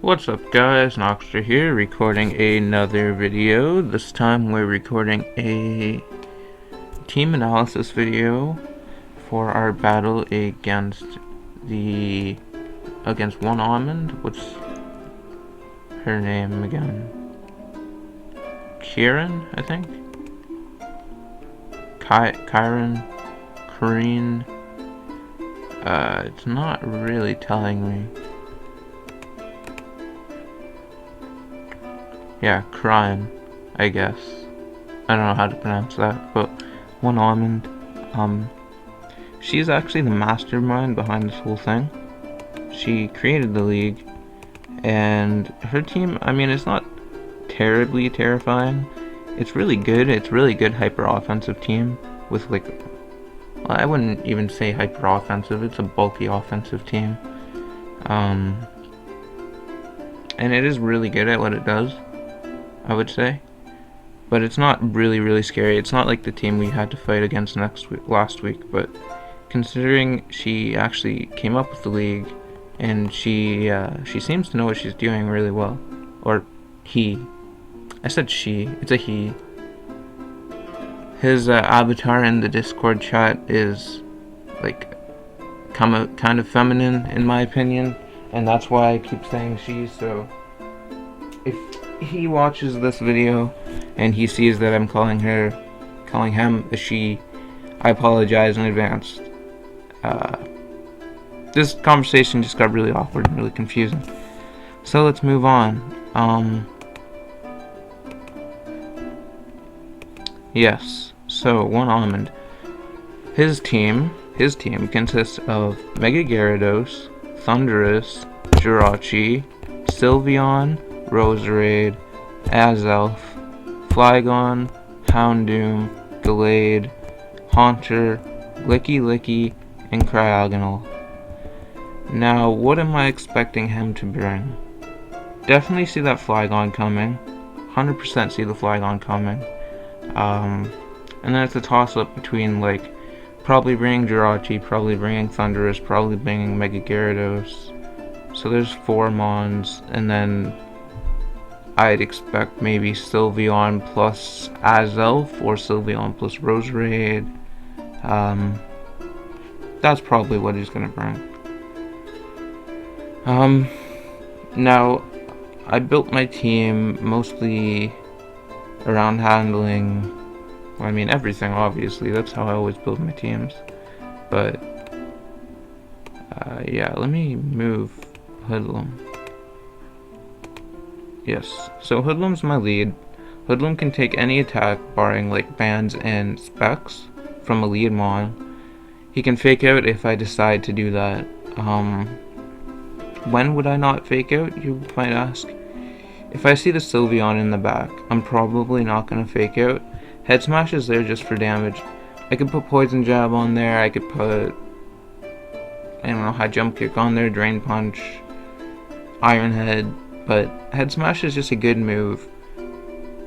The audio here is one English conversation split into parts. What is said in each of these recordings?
What's up guys, Knoxtra here, recording another video. This time we're recording a team analysis video for our battle against One Almond. What's her name again? Kryn, I think? Kryn. It's not really telling me. Yeah, Kryn, I guess. I don't know how to pronounce that, but One Almond. She's actually the mastermind behind this whole thing. She created the league, and her team, I mean, it's not terribly terrifying. It's really good. It's really good hyper-offensive team with, like, well, I wouldn't even say hyper-offensive. It's a bulky offensive team. And it is really good at what it does, I would say, but it's not really scary. It's not like the team we had to fight against last week, but considering she actually came up with the league, and she seems to know what she's doing really well. Or he. I said she. It's a he. His avatar in the Discord chat is like kind of feminine in my opinion, and that's why I keep saying she. So if he watches this video and he sees that I'm calling him a she, I apologize in advance. This conversation just got really awkward and really confusing. So let's move on. Yes, so One Almond. His team consists of Mega Gyarados, Thundurus, Jirachi, Sylveon, Roserade, Azelf, Flygon, Houndoom, Gallade, Haunter, Licky, and Cryogonal. Now, what am I expecting him to bring? Definitely see that Flygon coming. 100% see the Flygon coming. And then it's a toss-up between, like, probably bringing Jirachi, probably bringing Thundurus, probably bringing Mega Gyarados. So there's 4 Mons, and then I'd expect maybe Sylveon plus Azelf or Sylveon plus Roserade. That's probably what he's gonna bring. Now, I built my team mostly around handling, well, I mean everything obviously, that's how I always build my teams. But, yeah, let me move Hoodlum. Yes, so Hoodlum's my lead. Hoodlum can take any attack, barring like bans and specs, from a lead mon. He can fake out if I decide to do that. When would I not fake out, you might ask? If I see the Sylveon in the back, I'm probably not going to fake out. Head Smash is there just for damage. I could put Poison Jab on there, I could put, I don't know, High Jump Kick on there, Drain Punch, Iron Head. But Head Smash is just a good move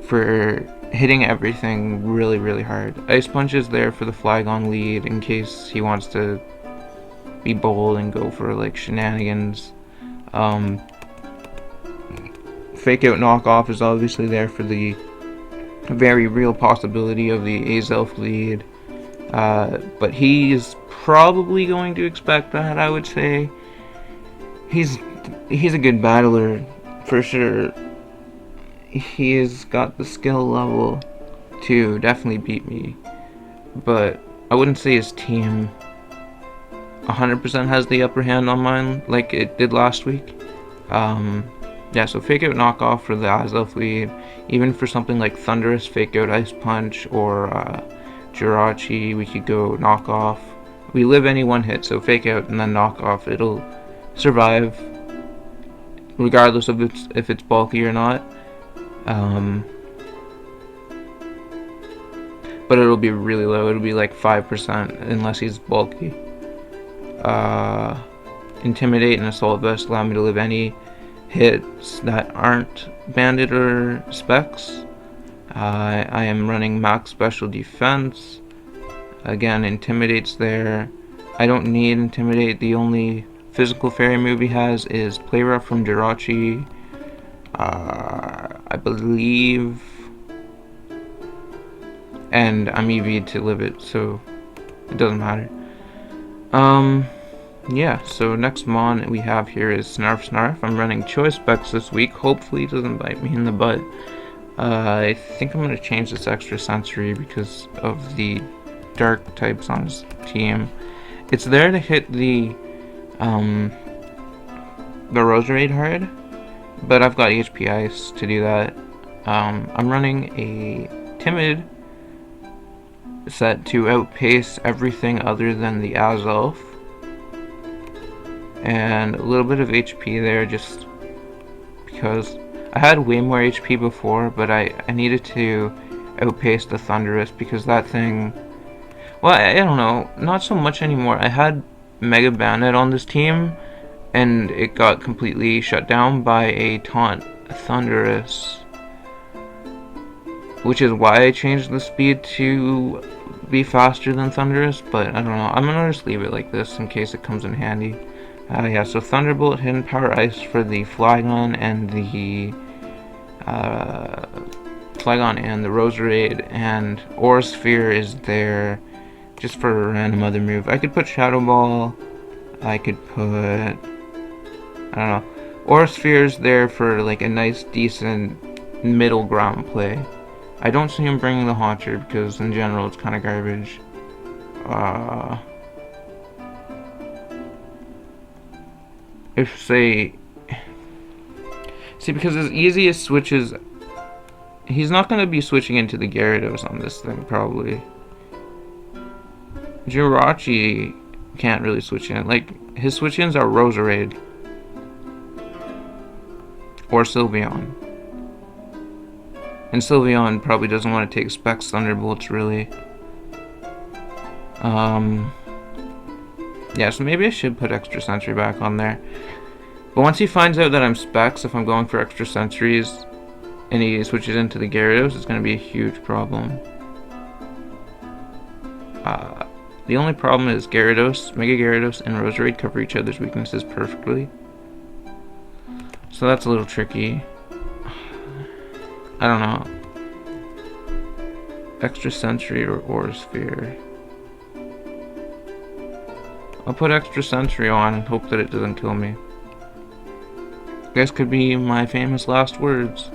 for hitting everything really hard. Ice Punch is there for the Flygon lead in case he wants to be bold and go for like shenanigans. Fake Out Knockoff is obviously there for the very real possibility of the Azelf lead. But he's probably going to expect that, I would say. He's a good battler. For sure, he has got the skill level to definitely beat me, but I wouldn't say his team 100% has the upper hand on mine like it did last week. Yeah, so Fake Out Knockoff for the Azelf lead, even for something like Thundurus, Fake Out Ice Punch, or Jirachi, we could go Knockoff. We live any one hit, so Fake Out and then Knockoff, it'll survive regardless of if it's bulky or not. But it'll be really low. It'll be like 5% unless he's bulky. Intimidate and Assault Vest allow me to live any hits that aren't banded or specs. I am running max special defense. Again, Intimidate's there. I don't need Intimidate. The only physical fairy move he has is Play Rough from Jirachi. I believe, and I'm EV to live it, so it doesn't matter. Yeah, so next mon we have here is Snarf. I'm running choice specs this week. Hopefully it doesn't bite me in the butt. I think I'm going to change this extra sensory because of the dark types on his team. It's there to hit the Roserade hard, but I've got HP Ice to do that. I'm running a Timid set to outpace everything other than the Azelf, and a little bit of HP there just because I had way more HP before, but I needed to outpace the Thunderous because that thing, well, I don't know, not so much anymore. I had Mega Bandit on this team and it got completely shut down by a taunt Thunderous, which is why I changed the speed to be faster than Thunderous, but I don't know. I'm gonna just leave it like this in case it comes in handy. Yeah, so Thunderbolt, Hidden Power Ice for the Flygon and the Roserade, and Aura Sphere is there just for a random other move. I could put Shadow Ball. I could put, I don't know. Aura Sphere is there for like a nice, decent middle ground play. I don't see him bringing the Haunter because in general it's kind of garbage. If say, see, because his easiest switches, he's not going to be switching into the Gyarados on this thing probably. Jirachi can't really switch in. Like, his switch-ins are Roserade or Sylveon. And Sylveon probably doesn't want to take Specs Thunderbolts, really. Yeah, so maybe I should put Extra Sensory back on there. But once he finds out that I'm Specs, if I'm going for Extra Sensories, and he switches into the Gyarados, it's going to be a huge problem. The only problem is Gyarados, Mega Gyarados, and Roserade cover each other's weaknesses perfectly. So that's a little tricky. I don't know. Extra Sensory or Aura Sphere. I'll put Extra Sensory on and hope that it doesn't kill me. This could be my famous last words.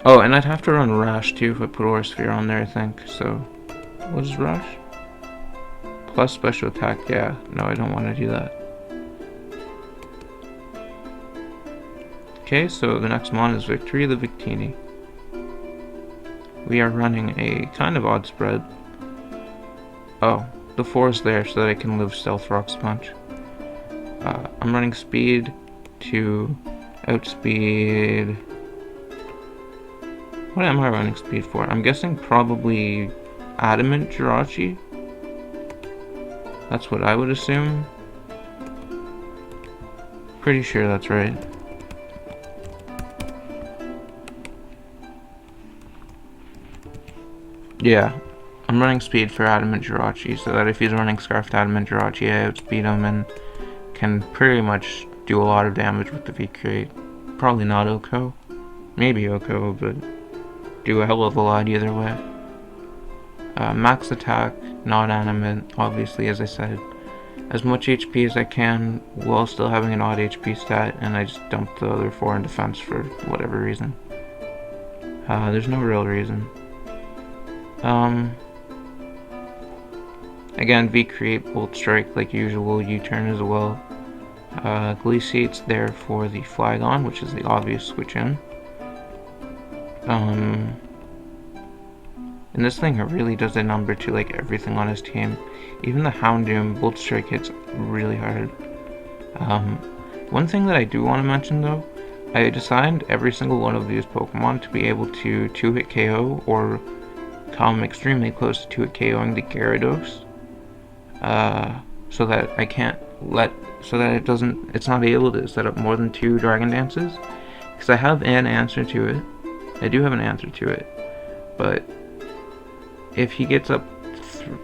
Oh, and I'd have to run Rash too if I put Aura Sphere on there, I think. So, what is Rash? Plus special attack, yeah. No, I don't want to do that. Okay, so the next mon is Victory the Victini. We are running a kind of odd spread. Oh, the 4 is there so that I can live Stealth Rock Sponge. I'm running speed to outspeed. What am I running speed for? I'm guessing probably Adamant Jirachi. That's what I would assume. Pretty sure that's right. Yeah, I'm running speed for Adamant Jirachi so that if he's running Scarfed Adamant Jirachi, I outspeed him and can pretty much do a lot of damage with the V-Crate. Probably not Oko. Maybe Oko, but do a hell of a lot either way. Max attack, not animate, obviously, as I said. As much HP as I can while still having an odd HP stat, and I just dumped the other 4 in defense for whatever reason. There's no real reason. Again, V-Create, Bolt Strike like usual, U-turn as well. Glaciate's there for the Flygon, which is the obvious switch in. And this thing really does a number to like everything on his team. Even the Houndoom, Bolt Strike hits really hard. One thing that I do want to mention though, I designed every single one of these Pokemon to be able to 2-hit KO or come extremely close to 2-hit KOing the Gyarados. So that I can't let, so that it's not able to set up more than 2 Dragon Dances. Because I have an answer to it. I do have an answer to it. But if he gets up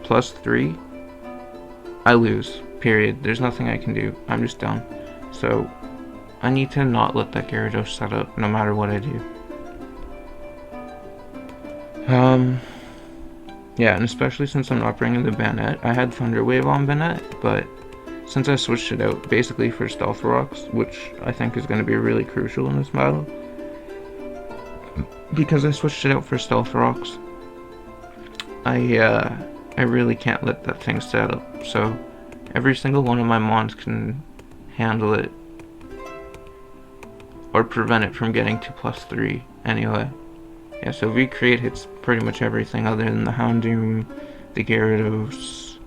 +3, I lose. Period. There's nothing I can do. I'm just done. So I need to not let that Gyarados set up no matter what I do. Yeah, and especially since I'm not bringing the Banette. I had Thunder Wave on Banette, but since I switched it out basically for Stealth Rocks, which I think is going to be really crucial in this battle, because I switched it out for Stealth Rocks, I really can't let that thing set up. So every single one of my mons can handle it or prevent it from getting to +3 anyway. Yeah, so Recreate hits pretty much everything other than the Houndoom, the Gyarados,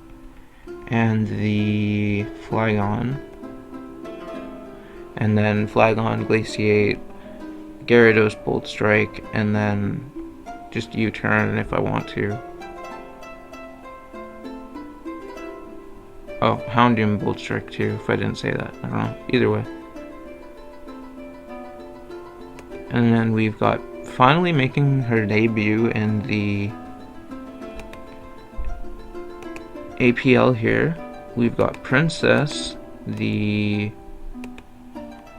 and the Flygon. And then Flygon, Glaciate, Gyarados, Bolt Strike, and then just U-turn if I want to. Oh, Houndoom, Bolt Strike too, if I didn't say that. I don't know. Either way. And then we've got finally making her debut in the APL here. We've got Princess, the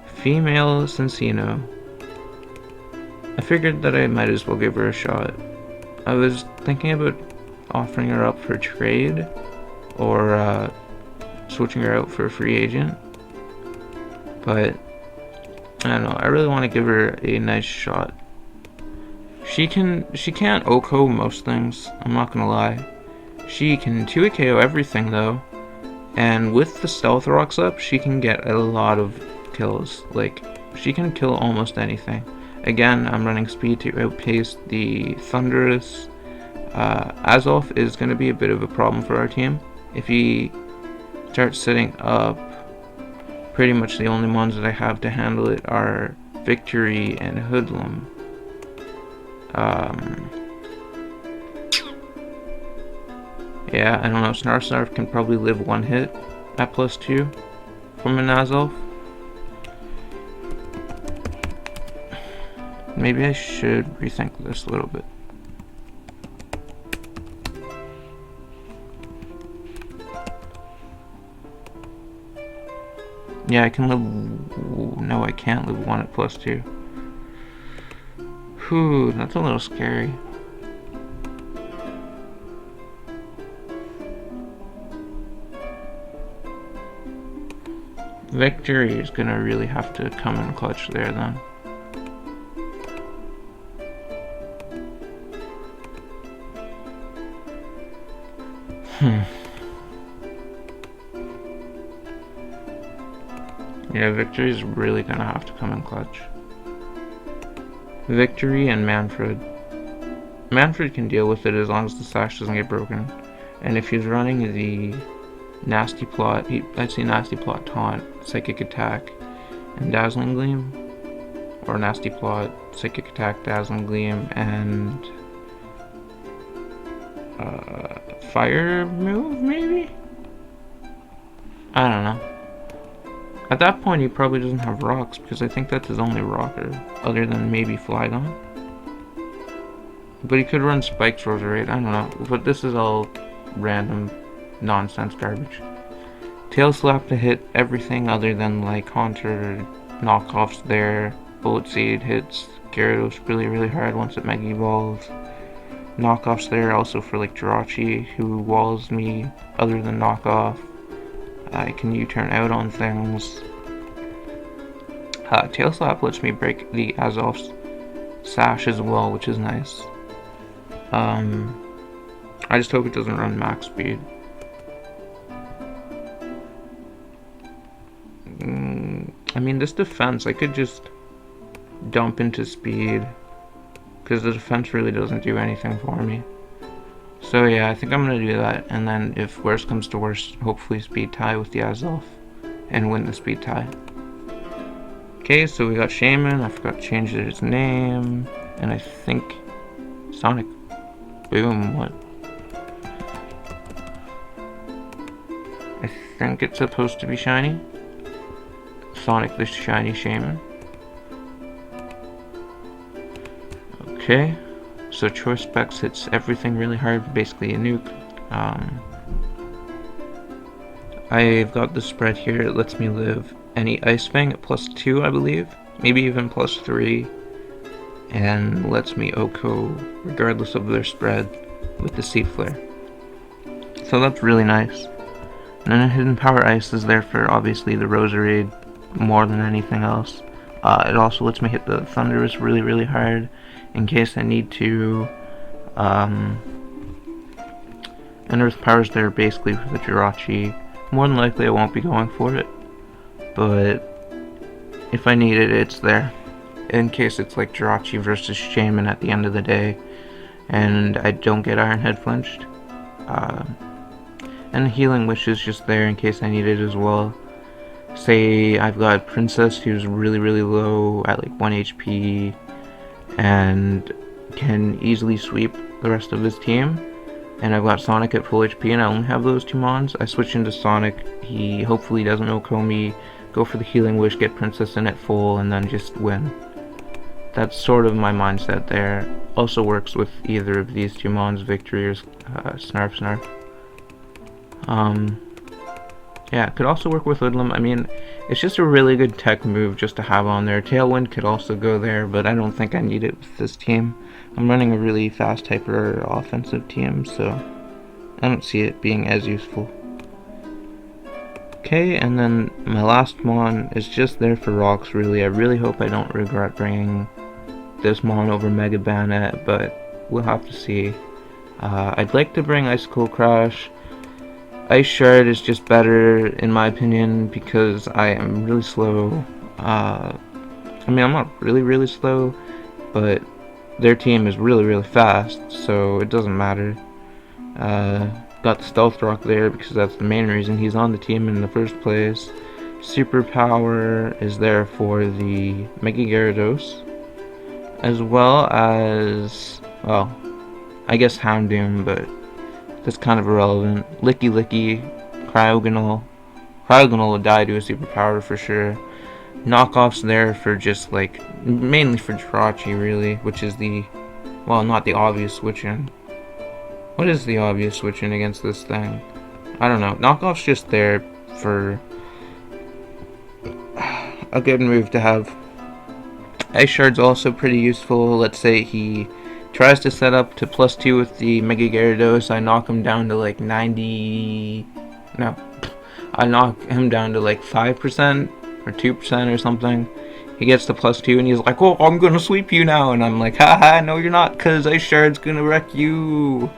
female Cincino. I figured that I might as well give her a shot. I was thinking about offering her up for trade or switching her out for a free agent, but I don't know, I really want to give her a nice shot. She can't OHKO most things, I'm not gonna lie. She can 2 KO everything though, and with the Stealth Rocks up, she can get a lot of kills. Like, she can kill almost anything. Again, I'm running speed to outpace the Thundurus. Azelf is going to be a bit of a problem for our team. If he starts setting up, pretty much the only ones that I have to handle it are Victory and Hoodlum. Yeah, I don't know, Snarf can probably live one hit at +2 from an Azelf. Maybe I should rethink this a little bit. Yeah, I can live... No, I can't live 1 at +2. Whew, that's a little scary. Victory is gonna really have to come in clutch there then. Yeah, Victory is really gonna have to come in clutch. Victory and Manfred. Manfred can deal with it as long as the sash doesn't get broken. And if he's running the Nasty Plot, I'd say Nasty Plot Taunt, Psychic Attack, and Dazzling Gleam. Or Nasty Plot, Psychic Attack, Dazzling Gleam, and Fire move, maybe? I don't know. At that point, he probably doesn't have rocks, because I think that's his only rocker, other than maybe Flygon. But he could run Spikes Roserade, I don't know. But this is all random nonsense garbage. Tail Slap to hit everything other than like Haunter, knockoffs there. Bullet Seed hits Gyarados really hard once it Mega Evolves. Knockoffs there also for like Jirachi, who walls me other than knockoff. I can U-turn out on things. Tail Slap lets me break the Azelf's sash as well, which is nice. I just hope it doesn't run max speed. I mean, this defense, I could just dump into speed, because the defense really doesn't do anything for me. So yeah, I think I'm going to do that, and then if worst comes to worst, hopefully speed tie with the Azelf, and win the speed tie. Okay, so we got Shaman, I forgot to change his name, and I think Sonic Boom, what? I think it's supposed to be shiny. Sonic the Shiny Shaman. Okay, so Choice Specs hits everything really hard, basically a nuke. I've got the spread here. It lets me live any Ice Fang at +2, I believe. Maybe even +3. And lets me OHKO regardless of their spread with the Sea Flare. So that's really nice. And then Hidden Power Ice is there for obviously the Roserade more than anything else. It also lets me hit the Thunderous really, really hard in case I need to. And Earth Power's there basically for the Jirachi. More than likely I won't be going for it, but if I need it, it's there. In case it's like Jirachi versus Shaman at the end of the day, and I don't get Iron Head flinched. And Healing Wish is just there in case I need it as well. Say I've got Princess who's really, really low at like 1 HP and can easily sweep the rest of his team, and I've got Sonic at full HP and I only have those 2 mons. I switch into Sonic, he hopefully doesn't OHKO me, go for the Healing Wish, get Princess in at full, and then just win. That's sort of my mindset there. Also works with either of these 2 mons, Victory or Snarf. Yeah, it could also work with Hoodlum. I mean, it's just a really good tech move just to have on there. Tailwind could also go there, but I don't think I need it with this team. I'm running a really fast hyper offensive team, so I don't see it being as useful. Okay, and then my last mon is just there for rocks, really. I really hope I don't regret bringing this mon over Mega Banet, but we'll have to see. I'd like to bring Icicle Crash. Ice Shard is just better in my opinion because I am really slow. I mean, I'm not really slow, but their team is really fast, so it doesn't matter. Got the Stealth Rock there because that's the main reason he's on the team in the first place. Superpower is there for the Mega Gyarados, as well as, well, I guess Houndoom, but that's kind of irrelevant. Licky, Cryogonal. Cryogonal will die to a superpower for sure. Knockoffs there for just like, mainly for Jirachi really, which is the, well, not the obvious switch in. What is the obvious switch in against this thing? I don't know. Knockoff's just there for a good move to have. Ice Shard's also pretty useful. Let's say he tries to set up to +2 with the Mega Gyarados, I knock him down to like 90... No. I knock him down to like 5% or 2% or something. He gets to +2 and he's like, oh, I'm gonna sweep you now. And I'm like, haha, no you're not, cause Ice Shard's gonna wreck you.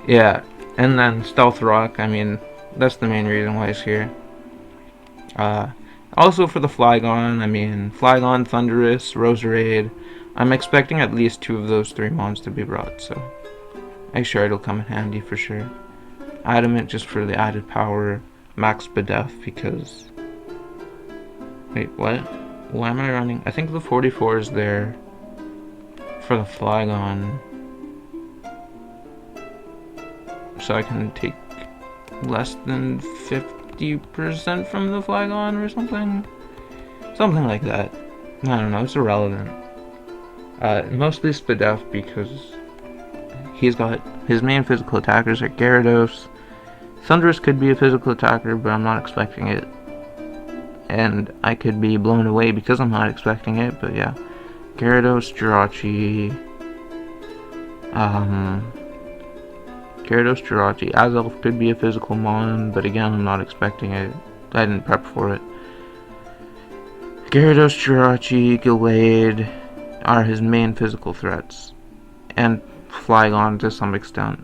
Yeah, and then Stealth Rock, I mean, that's the main reason why it's here. Also for the Flygon, I mean, Flygon, Thundurus, Roserade. I'm expecting at least 2 of those 3 mons to be brought, so Ice Shard will come in handy for sure. Adamant just for the added power, Max Bedef because... Wait, what? Why am I running? I think the 44 is there for the Flygon, so I can take less than 50% from the Flygon or something? Something like that. I don't know, it's irrelevant. Mostly Spadef because he's got his main physical attackers are Gyarados. Thundurus could be a physical attacker, but I'm not expecting it. And I could be blown away because I'm not expecting it, but yeah. Gyarados, Jirachi. Gyarados, Jirachi. Azelf could be a physical mon, but again, I'm not expecting it. I didn't prep for it. Gyarados, Jirachi, Gallade are his main physical threats, and Flygon to some extent,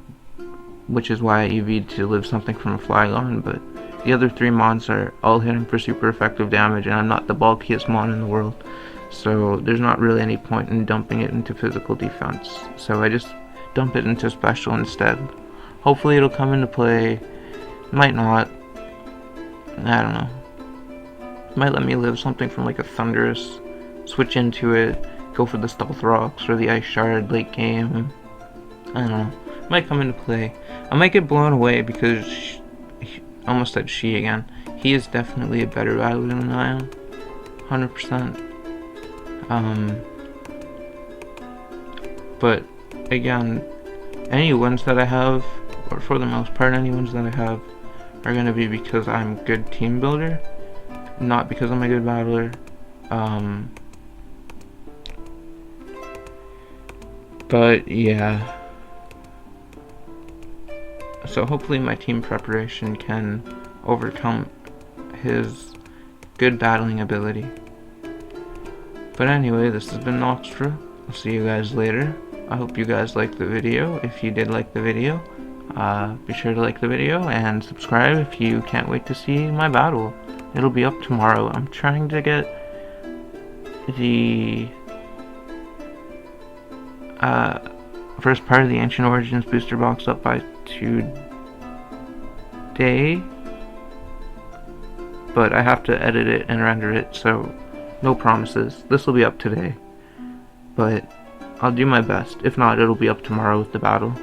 which is why I EV'd to live something from a Flygon, but the other 3 mons are all hitting for super effective damage, and I'm not the bulkiest mon in the world, so there's not really any point in dumping it into physical defense, so I just dump it into special instead. Hopefully it'll come into play, might not, I don't know. Might let me live something from like a Thundurus, switch into it, go for the Stealth Rocks or the Ice Shard late game. I don't know. Might come into play. I might get blown away because I almost said she again. He is definitely a better battler than I am. 100%. But again, any wins that I have, or for the most part any wins that I have, are gonna be because I'm good team builder, not because I'm a good battler. But yeah. So hopefully my team preparation can overcome his good battling ability. But anyway, this has been Knoxtra. I'll see you guys later. I hope you guys liked the video. If you did like the video, be sure to like the video and subscribe if you can't wait to see my battle. It'll be up tomorrow. I'm trying to get the first part of the Ancient Origins booster box up by today, but I have to edit it and render it, so no promises. This will be up today, but I'll do my best. If not, it'll be up tomorrow with the battle.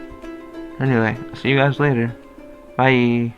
Anyway, see you guys later. Bye.